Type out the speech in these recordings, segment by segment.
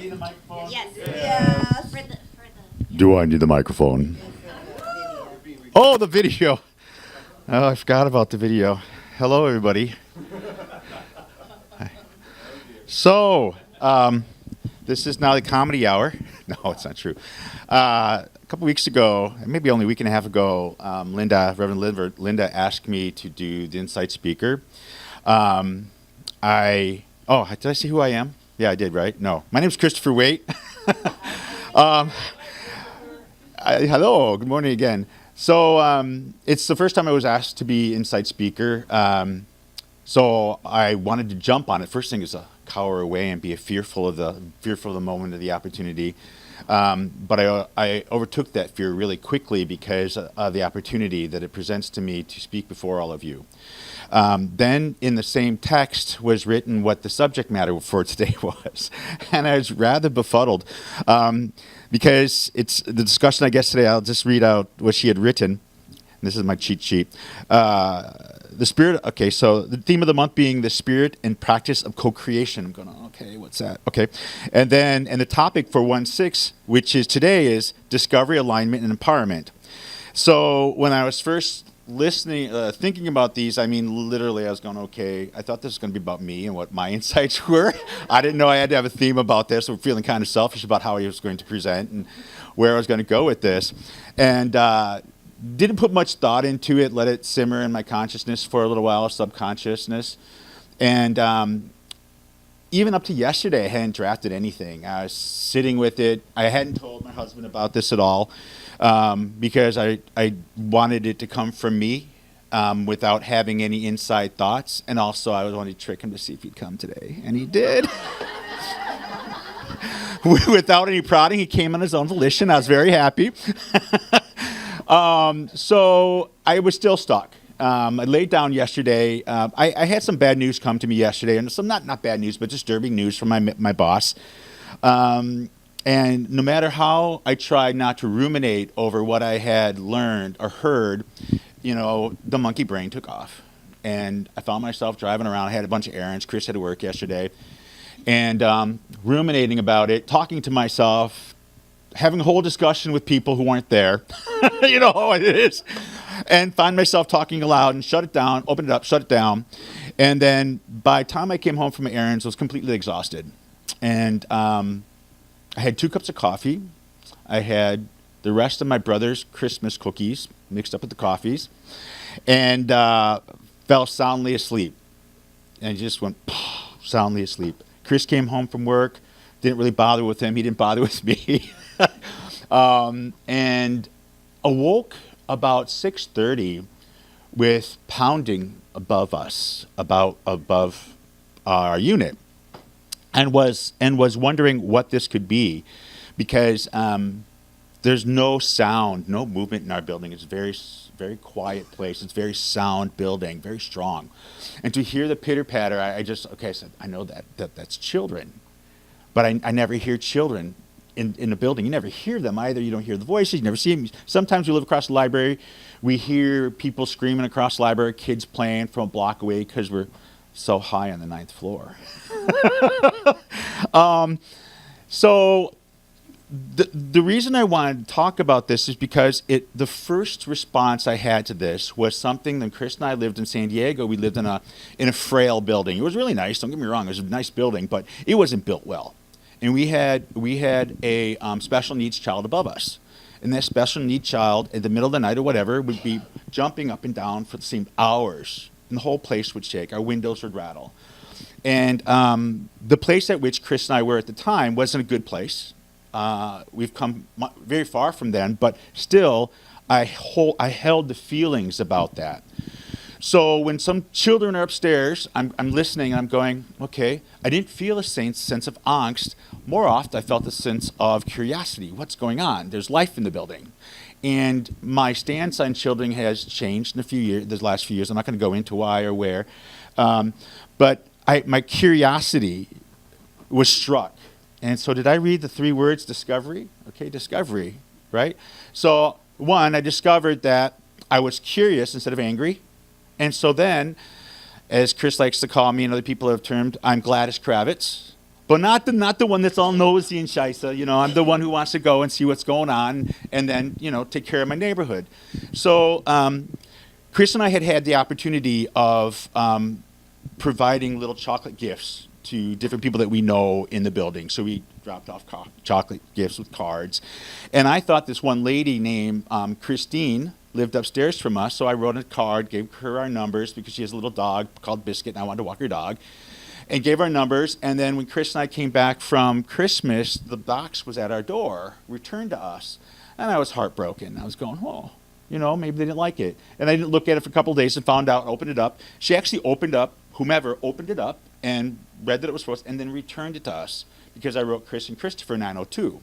need a microphone? Yes. Yes. Do I need the microphone? Oh, the video. Oh, I forgot about the video. Hello, everybody. So, this is now the comedy hour. No, it's not true. A couple weeks ago, maybe only a week and a half ago, Reverend Linda asked me to do the Insight Speaker. Did I say who I am? Yeah, I did, right? No. My name is Christopher Waite. Hello, good morning again. So it's the first time I was asked to be Insight Speaker. So I wanted to jump on it. First thing is to cower away and be fearful of the moment of the opportunity. But I overtook that fear really quickly because of the opportunity that it presents to me to speak before all of you. Then in the same text was written what the subject matter for today was. And I was rather befuddled because it's the discussion, I guess, today. I'll just read out what she had written. This is my cheat sheet. The spirit, okay, so the theme of the month being the spirit and practice of co-creation. I'm going, okay, what's that? Okay. And the topic for 1-6, which is today, is discovery, alignment, and empowerment. So when I was first listening, thinking about these, I mean, literally I was going, okay, I thought this was going to be about me and what my insights were. I didn't know I had to have a theme about this. I'm feeling kind of selfish about how I was going to present and where I was going to go with this. And didn't put much thought into it, let it simmer in my consciousness for a little while, subconsciousness. And even up to yesterday, I hadn't drafted anything. I was sitting with it. I hadn't told my husband about this at all because I wanted it to come from me without having any inside thoughts. And also, I wanted to trick him to see if he'd come today. And he did. Without any prodding, he came on his own volition. I was very happy. So I was still stuck. I laid down yesterday. I had some bad news come to me yesterday, and some not bad news, but disturbing news from my boss. And no matter how I tried not to ruminate over what I had learned or heard, the monkey brain took off. And I found myself driving around. I had a bunch of errands. Chris had to work yesterday. And ruminating about it, talking to myself, having a whole discussion with people who weren't there. You know how it is. And find myself talking aloud and shut it down, open it up, shut it down. And then by the time I came home from my errands, I was completely exhausted. And I had 2 cups of coffee. I had the rest of my brother's Christmas cookies mixed up with the coffees. And fell soundly asleep. And just went soundly asleep. Chris came home from work. Didn't really bother with him. He didn't bother with me. And awoke about 6:30 with pounding above us, above our unit, and was wondering what this could be, because there's no sound, no movement in our building. It's a very, very quiet place. It's a very sound building, very strong. And to hear the pitter patter, I said, I know that's children. But I never hear children in a building. You never hear them either. You don't hear the voices. You never see them. Sometimes we live across the library. We hear people screaming across the library, kids playing from a block away because we're so high on the 9th floor. So the reason I wanted to talk about this is because the first response I had to this was something that Chris and I lived in San Diego. We lived in a frail building. It was really nice. Don't get me wrong. It was a nice building, but it wasn't built well. And we had a special needs child above us. And that special needs child, in the middle of the night or whatever, would be jumping up and down for the same hours. And the whole place would shake. Our windows would rattle. And the place at which Chris and I were at the time wasn't a good place. We've come very far from then, but still, I held the feelings about that. So when some children are upstairs, I'm listening and I'm going, okay, I didn't feel a sense of angst. More often, I felt a sense of curiosity. What's going on? There's life in the building. And my stance on children has changed in the last few years. I'm not going to go into why or where. But my curiosity was struck. And so did I read the 3 words, discovery? Okay, discovery, right? So, 1, I discovered that I was curious instead of angry. And so then, as Chris likes to call me and other people have termed, I'm Gladys Kravitz. but not the one that's all nosy and shysta. I'm the one who wants to go and see what's going on, and then take care of my neighborhood. So Chris and I had the opportunity of providing little chocolate gifts to different people that we know in the building. So we dropped off chocolate gifts with cards. And I thought this one lady named Christine lived upstairs from us. So I wrote a card, gave her our numbers because she has a little dog called Biscuit, and I wanted to walk her dog. And gave our numbers. And then when Chris and I came back from Christmas, the box was at our door, returned to us. And I was heartbroken. I was going, oh, maybe they didn't like it. And I didn't look at it for a couple of days and found out, opened it up. She actually whomever opened it up and read that it was for us and then returned it to us because I wrote Chris and Christopher 902.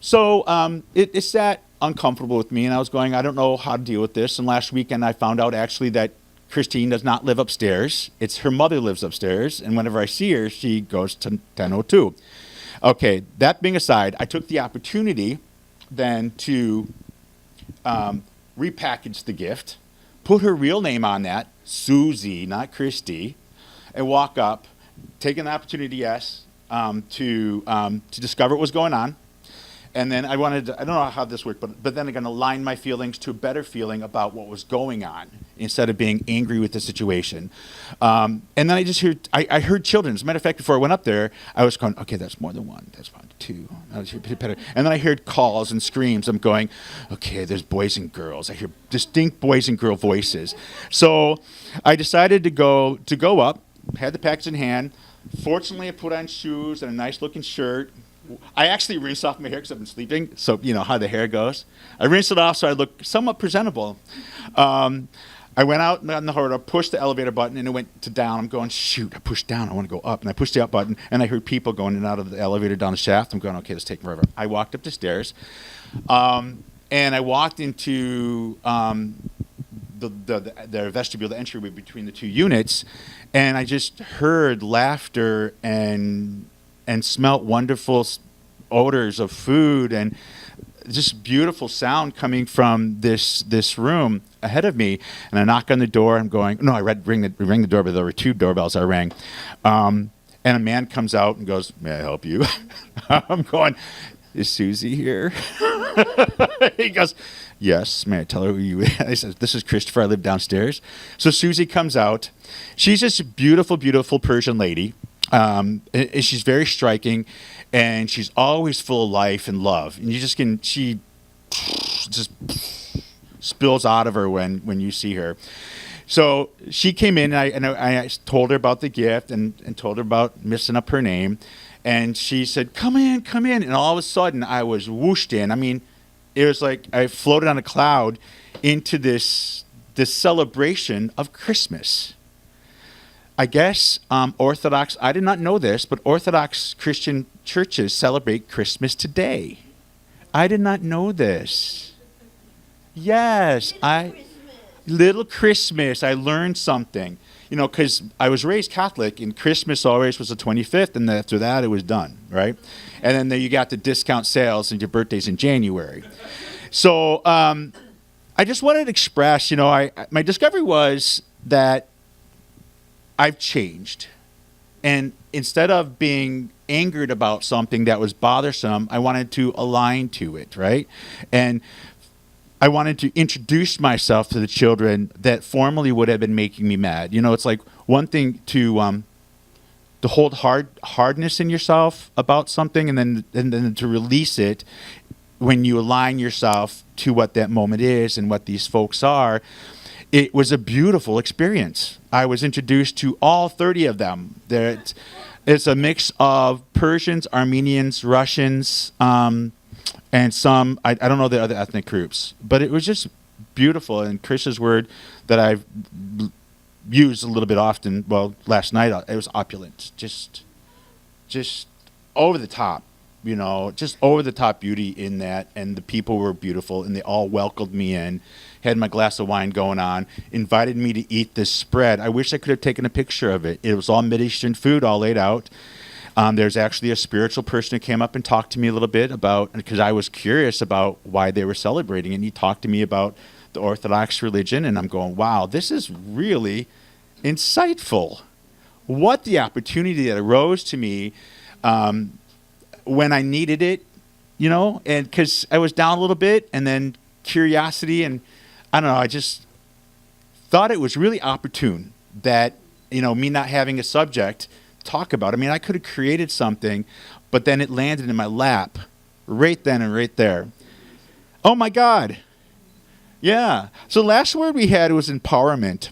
So it sat uncomfortable with me, and I was going, I don't know how to deal with this. And last weekend I found out actually that Christine does not live upstairs. It's her mother lives upstairs, and whenever I see her, she goes to 1002. Okay, that being aside, I took the opportunity then to repackage the gift, put her real name on that, Susie, not Christy, and walk up, take an opportunity, yes, to discover what was going on. And then I don't know how this worked, but then I'm going to align my feelings to a better feeling about what was going on instead of being angry with the situation. And then I heard children. As a matter of fact, before I went up there, I was going, okay, that's more than one. That's one, two. And then I heard calls and screams. I'm going, okay, there's boys and girls. I hear distinct boys and girl voices. So I decided to go up, had the package in hand. Fortunately, I put on shoes and a nice looking shirt. I actually rinsed off my hair because I've been sleeping, so you know how the hair goes. I rinsed it off so I look somewhat presentable. I went out in the corridor, pushed the elevator button, and it went to down. I'm going, shoot, I pushed down. I want to go up. And I pushed the up button, and I heard people going in and out of the elevator down the shaft. I'm going, okay, this is taking forever. I walked up the stairs, and I walked into the vestibule, the entryway between the two units, and I just heard laughter and smelt wonderful odors of food and just beautiful sound coming from this room ahead of me. And I knock on the door. I'm going, no, I ring the doorbell. There were two doorbells I rang. And a man comes out and goes, may I help you? I'm going, is Susie here? He goes, yes, may I tell her who you are? I said, this is Christopher. I live downstairs. So Susie comes out. She's just a beautiful, beautiful Persian lady. And she's very striking, and she's always full of life and love. And she just spills out of her when you see her. So she came in, and I told her about the gift and told her about messing up her name. And she said, come in. And all of a sudden, I was whooshed in. I mean, it was like I floated on a cloud into this celebration of Christmas. I guess Orthodox, I did not know this, but Orthodox Christian churches celebrate Christmas today. I did not know this. Yes, Little Christmas, I learned something. You know, because I was raised Catholic, and Christmas always was the 25th, and after that it was done, right? And then you got the discount sales, and your birthday's in January. So I just wanted to express, my discovery was that I've changed. And instead of being angered about something that was bothersome, I wanted to align to it, right? And I wanted to introduce myself to the children that formerly would have been making me mad. It's like one thing to hold hardness in yourself about something and then to release it when you align yourself to what that moment is and what these folks are. It was a beautiful experience. I was introduced to all 30 of them. It's a mix of Persians, Armenians, Russians, and some, I don't know the other ethnic groups. But it was just beautiful. And Chris's word that I've used a little bit often, well, last night, it was opulent. Just over the top, just over the top beauty in that. And the people were beautiful, and they all welcomed me in. Had my glass of wine going on, invited me to eat this spread. I wish I could have taken a picture of it. It was all Middle Eastern food, all laid out. There's actually a spiritual person who came up and talked to me a little bit about, because I was curious about why they were celebrating, and he talked to me about the Orthodox religion, and I'm going, wow, this is really insightful. What the opportunity that arose to me when I needed it, and because I was down a little bit, and then curiosity, and I don't know, I just thought it was really opportune that, me not having a subject to talk about. I mean, I could have created something, but then it landed in my lap right then and right there. Oh my God. Yeah. So last word we had was empowerment.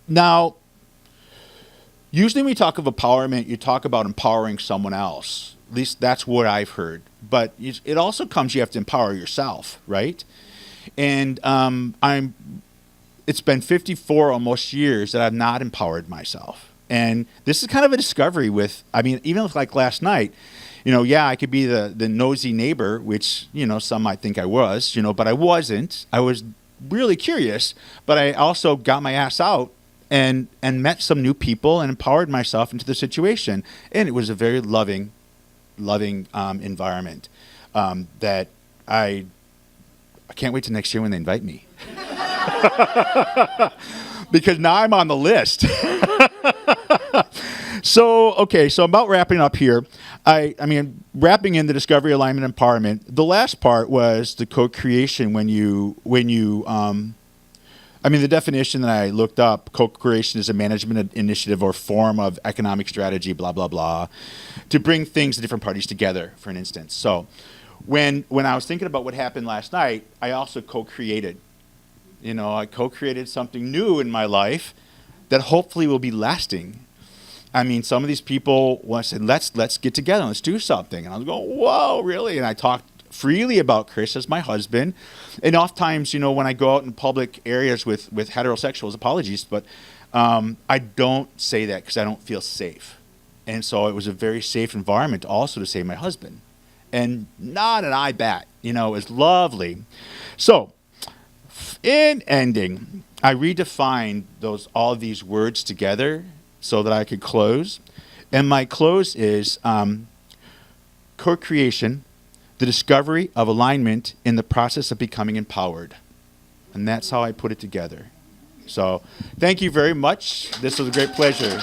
Now, usually when we talk of empowerment, you talk about empowering someone else. At least that's what I've heard. But it also comes, you have to empower yourself, right? And it's been 54 almost years that I've not empowered myself. And this is kind of a discovery even like last night, I could be the nosy neighbor, which, some might think I was, but I wasn't. I was really curious, but I also got my ass out and met some new people and empowered myself into the situation. And it was a very loving environment that I can't wait till next year when they invite me. Because now I'm on the list. So about wrapping up here. Wrapping in the discovery, alignment, empowerment. The last part was the co-creation the definition that I looked up, co-creation is a management initiative or form of economic strategy, blah, blah, blah, to bring things to different parties together, for an instance. So when I was thinking about what happened last night, I also co-created. I co-created something new in my life that hopefully will be lasting. Some of these people said, let's get together, let's do something. And I was going, whoa, really? And I talked freely about Chris as my husband. And oftentimes, when I go out in public areas with heterosexuals, apologies, but I don't say that because I don't feel safe. And so it was a very safe environment also to say my husband. And not an eye bat, it was lovely. So, in ending, I redefined all of these words together so that I could close. And my close is co-creation, the discovery of alignment in the process of becoming empowered. And that's how I put it together. So thank you very much. This was a great pleasure.